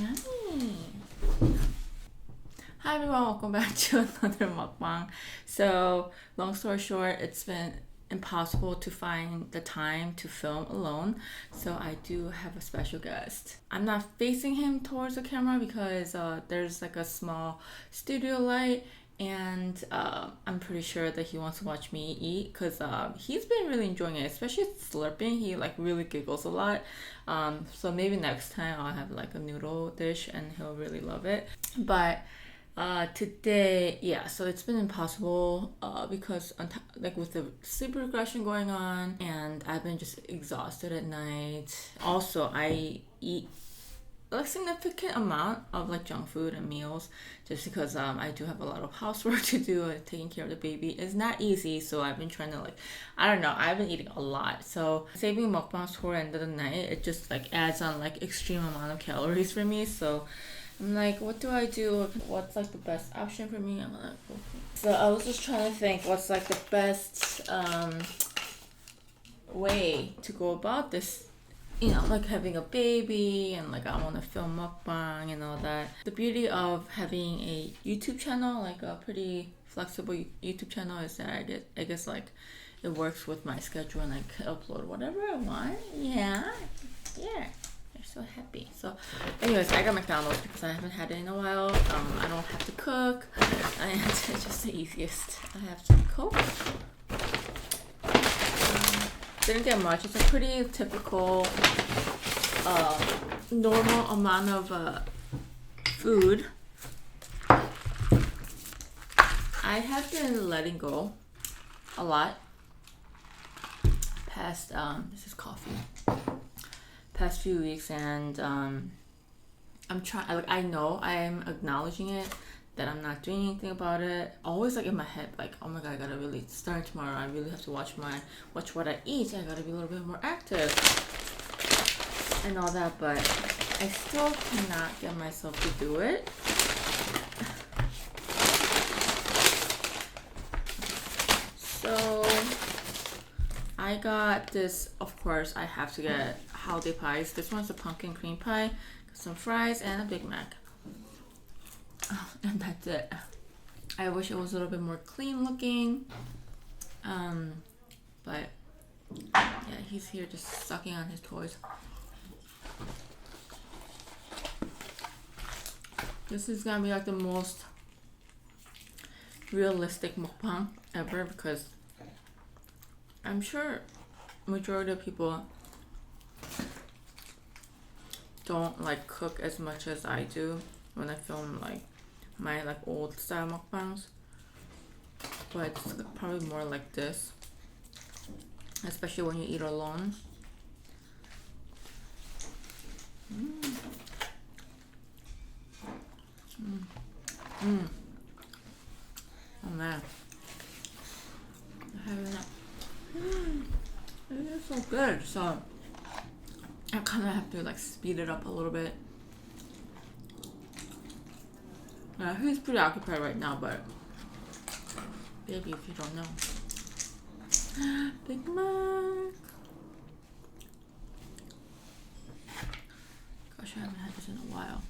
Yummy. Hi everyone, welcome back to another mukbang. So, long story short, it's been impossible to find the time to film alone. So I do have a special guest. I'm not facing him towards the camera because there's like a small studio light, and I'm pretty sure that he wants to watch me eat because he's been really enjoying it, especially slurping. He like really giggles a lot. So maybe next time I'll have like a noodle dish and he'll really love it. But today, yeah, so it's been impossible because like with the sleep regression going on, and I've been just exhausted at night. Also, I eat a significant amount of like junk food and meals just because I do have a lot of housework to do, and taking care of the baby is not easy. So I've been trying to like, I don't know, I've been eating a lot. So saving mukbangs for the end of the night, it just like adds on like extreme amount of calories for me. So I'm like, what do I do? What's like the best option for me? I'm like, okay. So I was just trying to think what's like the best way to go about this, you know, like having a baby, and like I want to film mukbang and all that. The beauty of having a YouTube channel, like a pretty flexible YouTube channel, is that I guess like it works with my schedule and I can upload whatever I want. Yeah. They're so happy. So anyways, I got McDonald's because I haven't had it in a while. I don't have to cook, and it's just the easiest. I have some Coke. Didn't get much. It's a pretty typical normal amount of food. I have been letting go a lot past this is coffee, past few weeks, and I'm trying, like, I know I'm acknowledging it, that I'm not doing anything about it. Always like in my head, like, oh my god, I gotta really start tomorrow. I really have to watch what I eat. I gotta be a little bit more active and all that, but I still cannot get myself to do it. So I got this, of course I have to get holiday pies. This one's a pumpkin cream pie, some fries, and a Big Mac. And that's it. I wish it was a little bit more clean looking. But yeah, he's here just sucking on his toys. This is gonna be like the most realistic mukbang ever, because I'm sure majority of people don't like cook as much as I do when I film like my like old style mukbangs, but it's probably more like this, especially when you eat alone. Oh man, it is so good. So I kind of have to like speed it up a little bit. He's pretty occupied right now, but baby, if you don't know. Big Mac. Gosh, I haven't had this in a while.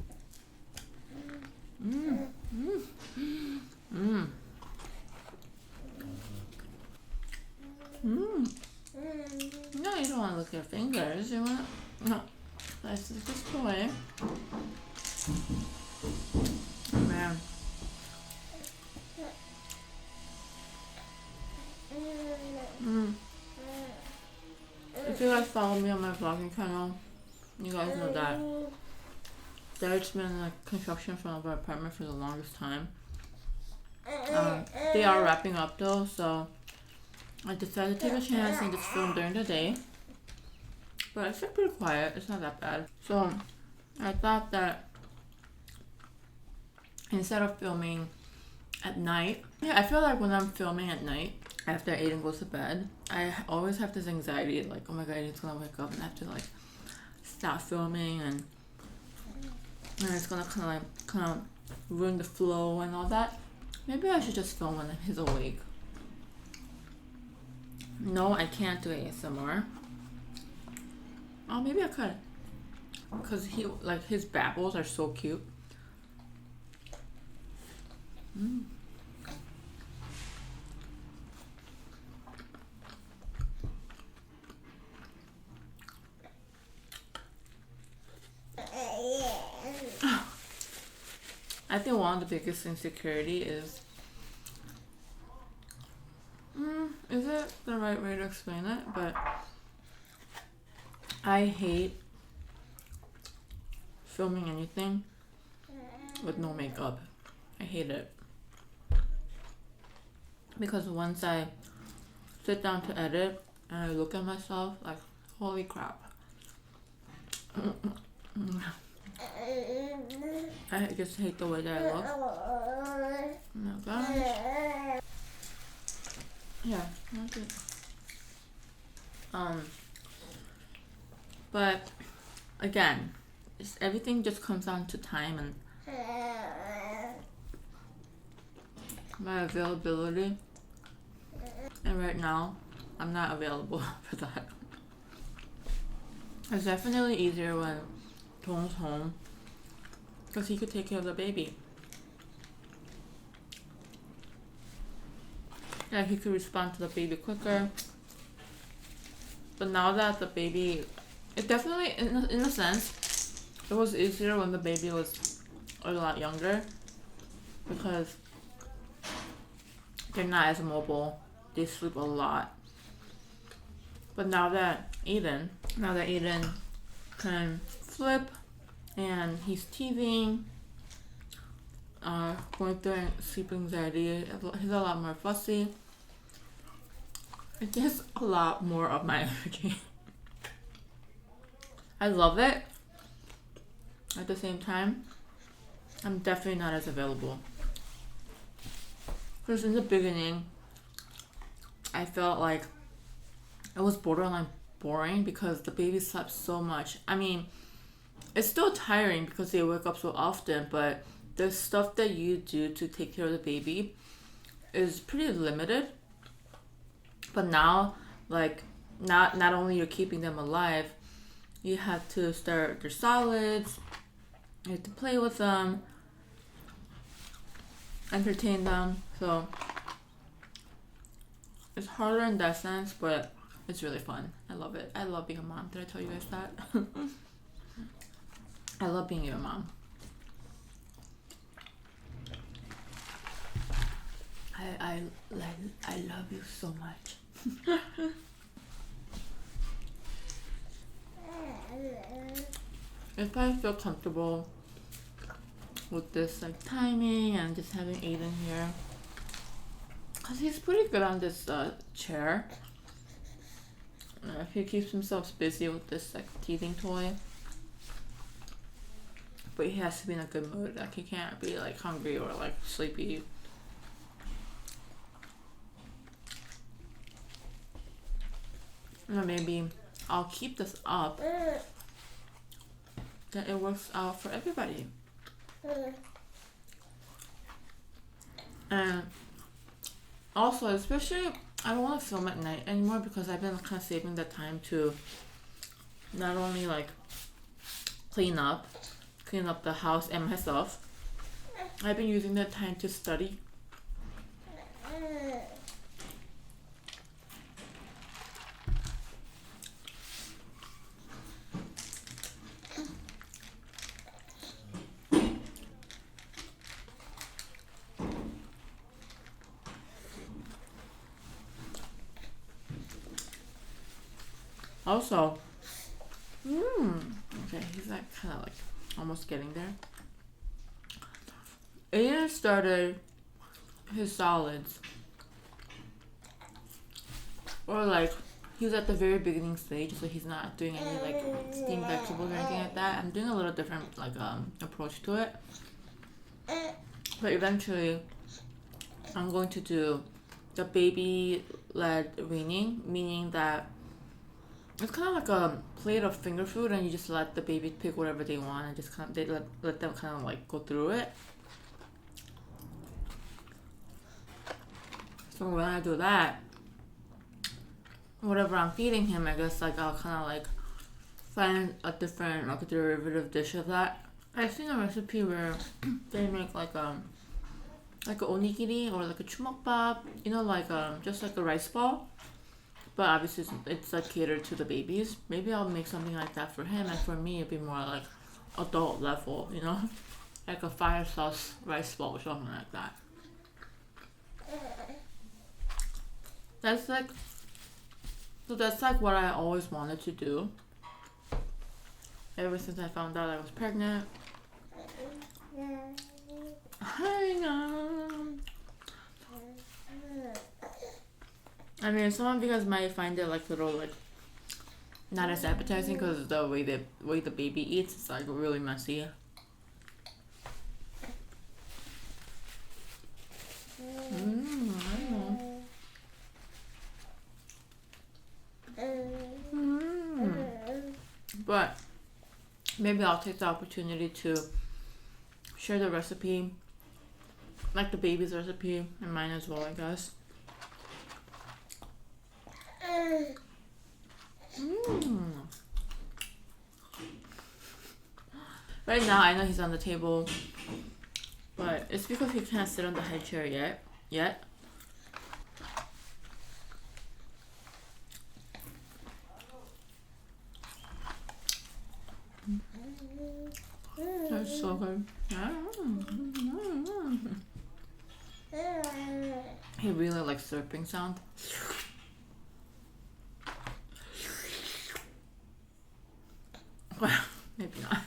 No, you don't want to lick your fingers. You want no. Let's take this away. Oh man. If you guys follow me on my vlogging channel, you guys know that there's been like construction for our apartment for the longest time. They are wrapping up though, so I decided to take a chance and just film during the day. But it's been pretty quiet. It's not that bad. So I thought that instead of filming at night, yeah, I feel like when I'm filming at night after Aiden goes to bed, I always have this anxiety like, oh my god, Aiden's gonna wake up and I have to like stop filming, and it's gonna kind of ruin the flow and all that. Maybe I should just film when he's awake. No, I can't do ASMR. Oh, maybe I could. because he like his babbles are so cute. Mm. I think one of the biggest insecurity is it the right way to explain it? But I hate filming anything with no makeup. I hate it. Because once I sit down to edit and I look at myself, like, holy crap. I just hate the way that I look. Oh my gosh. Yeah, that's it. But again, everything just comes down to time and my availability. And right now, I'm not available for that. It's definitely easier when Tong's home because he could take care of the baby. Yeah, he could respond to the baby quicker. But now that the baby, it definitely, in a sense, it was easier when the baby was a lot younger because they're not as mobile. They sleep a lot. But now that Aiden can flip and he's teething, going through sleep anxiety, he's a lot more fussy. It takes a lot more of my energy. I love it. At the same time, I'm definitely not as available. Because in the beginning, I felt like it was borderline boring because the baby slept so much. I mean, it's still tiring because they wake up so often, but the stuff that you do to take care of the baby is pretty limited. But now, like, not only you're keeping them alive, you have to start their solids, you have to play with them, entertain them. So it's harder in that sense, but it's really fun. I love it. I love being a mom. Did I tell you guys that? I love being your mom. I love you so much. If I feel comfortable with this like timing and just having Aiden here, cause he's pretty good on this chair. He keeps himself busy with this like teething toy, but he has to be in a good mood. Like he can't be like hungry or like sleepy. Or maybe I'll keep this up. That it works out for everybody. And also, especially, I don't want to film at night anymore because I've been kind of saving the time to not only like clean up the house and myself. I've been using that time to study. Also, okay, he's like kind of like almost getting there. Aiden started his solids, or like he's at the very beginning stage, so he's not doing any like steamed vegetables or anything like that. I'm doing a little different like approach to it, but eventually I'm going to do the baby-led weaning, meaning that it's kind of like a plate of finger food, and you just let the baby pick whatever they want, and just kind of let them kind of like go through it. So when I do that, whatever I'm feeding him, I guess like I'll kind of like find a different, like a derivative dish of that. I've seen a recipe where they make like a onigiri or like a chumakbap, you know, like just like a rice ball. But obviously it's like catered to the babies. Maybe I'll make something like that for him, and for me it'd be more like adult level, you know, like a fire sauce rice ball or something like that. That's like what I always wanted to do ever since I found out I was pregnant. Hang on. I mean, some of you guys might find it like little like not as appetizing because the way the baby eats, it's like really messy. I know. But maybe I'll take the opportunity to share the recipe, like the baby's recipe, and mine as well, I guess. Right now, I know he's on the table, but it's because he can't sit on the high chair yet. That's so good. He really likes slurping sound. Well, maybe not.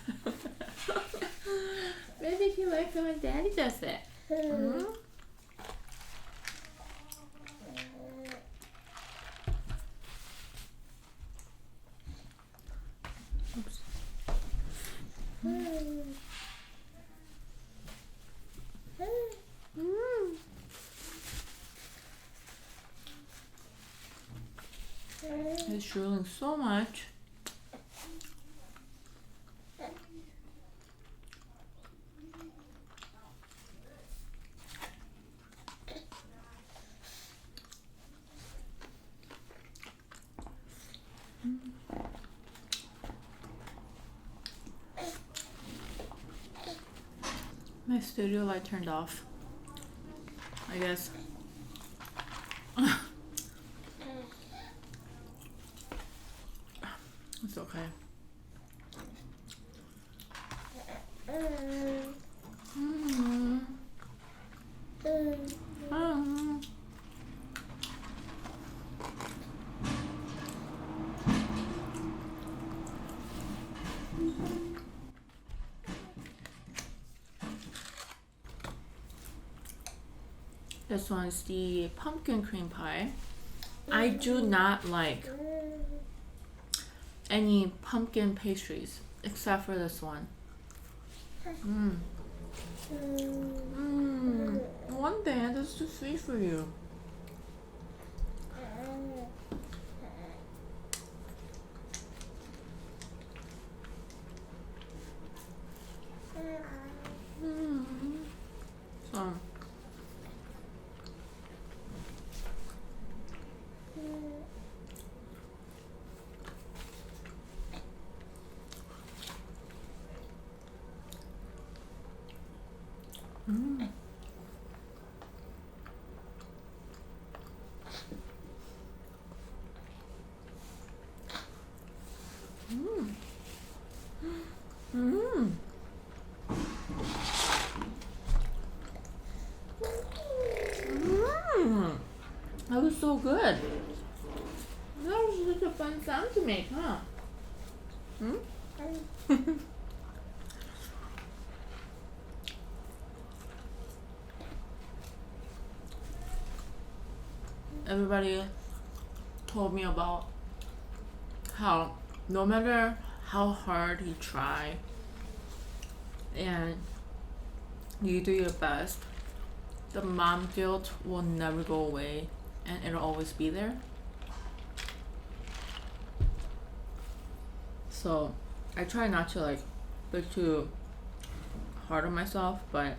Maybe he likes it when Daddy does it. Oops. He's drooling so much. My studio light turned off, I guess. It's okay. This one's the pumpkin cream pie. I do not like any pumpkin pastries except for this one. One day, that's too sweet for you. So. That was so good. That was such a fun sound to make, huh? Everybody told me about how no matter how hard you try and you do your best, the mom guilt will never go away and it'll always be there. So I try not to like be too hard on myself, but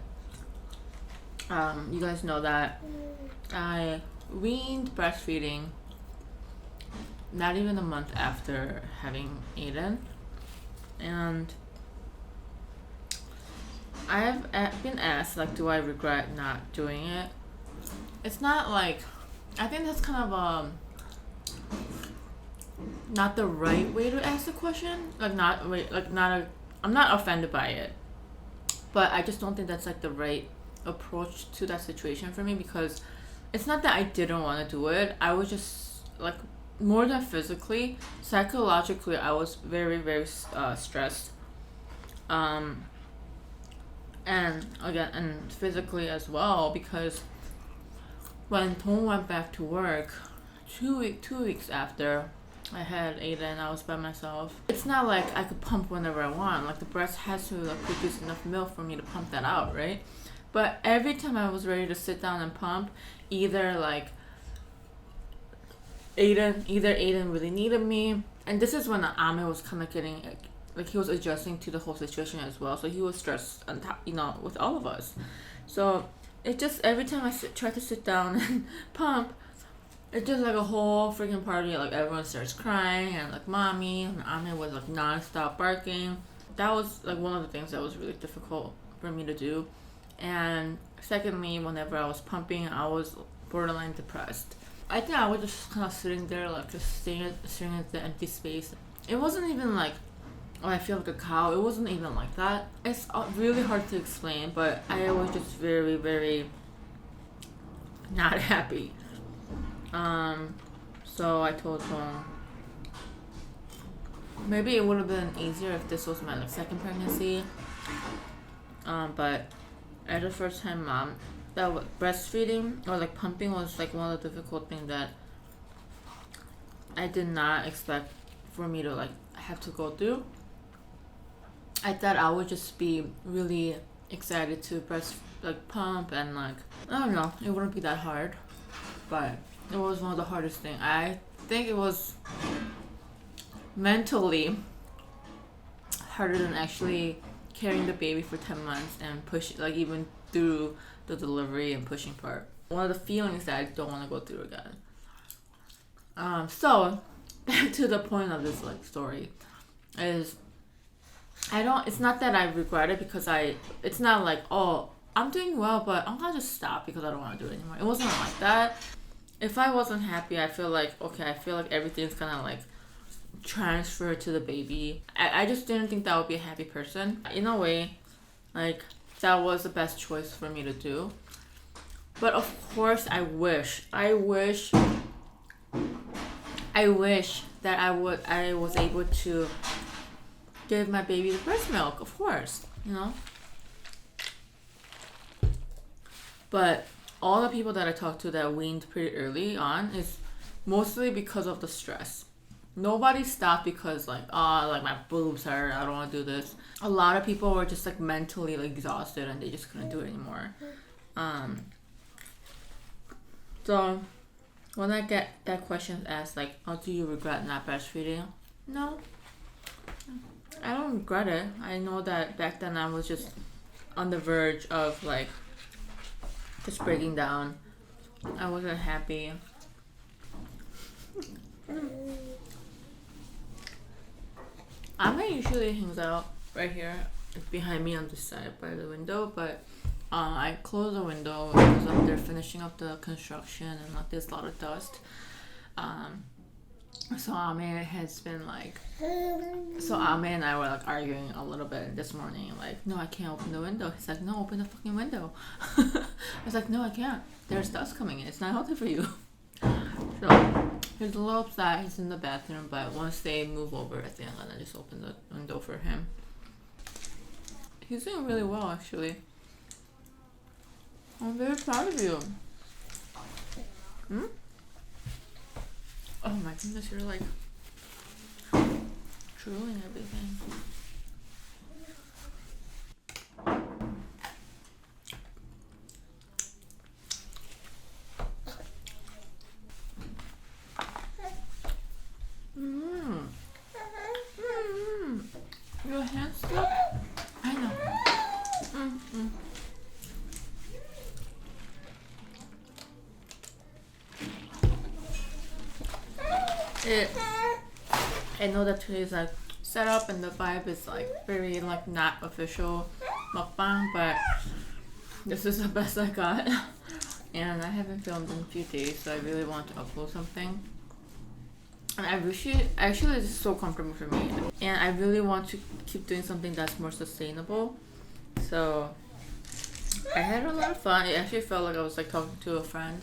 you guys know that I weaned breastfeeding not even a month after having Aiden. And I've been asked, like, do I regret not doing it? It's not like, I think that's kind of not the right way to ask the question. Like, not wait, like not a. I'm not offended by it, but I just don't think that's like the right approach to that situation for me, because it's not that I didn't want to do it. I was just like, more than physically, psychologically, I was very, very stressed. And again, and physically as well, because when Tom went back to work, 2 weeks after I had Aiden, I was by myself. It's not like I could pump whenever I want. Like, the breast has to like produce enough milk for me to pump that out, right? But every time I was ready to sit down and pump, either Aiden really needed me, and this is when Ame was kind of getting like he was adjusting to the whole situation as well, so he was stressed on top, with all of us. So it just, every time I tried to sit down and pump, it's just like a whole freaking party. Like, everyone starts crying, and like mommy and Ame was like non-stop barking. That was like one of the things that was really difficult for me to do. And secondly, whenever I was pumping, I was borderline depressed. I think I was just kind of sitting there, like, just staring at the empty space. It wasn't even like, oh, I feel like a cow. It wasn't even like that. It's really hard to explain, but I was just very, very not happy. So I told him maybe it would have been easier if this was my like second pregnancy. But as a first time mom, that breastfeeding or like pumping was like one of the difficult things that I did not expect for me to like have to go through. I thought I would just be really excited to pump, and like, I don't know, it wouldn't be that hard, but it was one of the hardest things. I think it was mentally harder than actually carrying the baby for 10 months and push, like, even through the delivery and pushing part. One of the feelings that I don't want to go through again. So back to the point of this like story is, it's not that I regret it, because it's not like, oh, I'm doing well, but I'm gonna just stop because I don't want to do it anymore. It wasn't like that. If I wasn't happy, I feel like, okay, I feel like everything's gonna like transfer to the baby. I just didn't think that would be a happy person. In a way, like, that was the best choice for me to do. But of course, I wish that I was able to give my baby the breast milk, of course, But all the people that I talked to that weaned pretty early on is mostly because of the stress. Nobody stopped because like, oh, like my boobs hurt, I don't want to do this. A lot of people were just like mentally like exhausted and they just couldn't do it anymore. So when I get that question asked, like, oh, do you regret not breastfeeding? No, I don't regret it. I know that back then I was just on the verge of like just breaking down. I wasn't happy. Ame usually hangs out right here behind me on this side by the window, but I closed the window because they're finishing up the construction and like there's a lot of dust. So Ame has been like, so Ame and I were like arguing a little bit this morning, like, no, I can't open the window. He's like, no, open the fucking window. I was like, no, I can't. There's dust coming in. It's not healthy for you. So he's a little upset. He's in the bathroom, but once they move over, I think I'm gonna just open the window for him. He's doing really well, actually. I'm very proud of you. Oh my goodness, you're like drooling everything. Your hands slip? I know. I know that today is like setup and the vibe is like very like not official mukbang, but this is the best I got. And I haven't filmed in a few days, so I really want to upload something. And I wish it, actually it's so comfortable for me. And I really want to keep doing something that's more sustainable. So I had a lot of fun. It actually felt like I was like talking to a friend.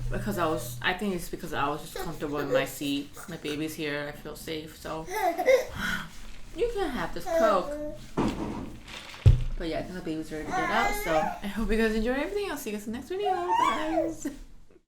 Because I think it's because I was just comfortable in my seat. My baby's here, I feel safe, so you can have this Coke. But yeah, I think the baby's ready to get out, so I hope you guys enjoy everything. I'll see you guys in the next video. Bye guys.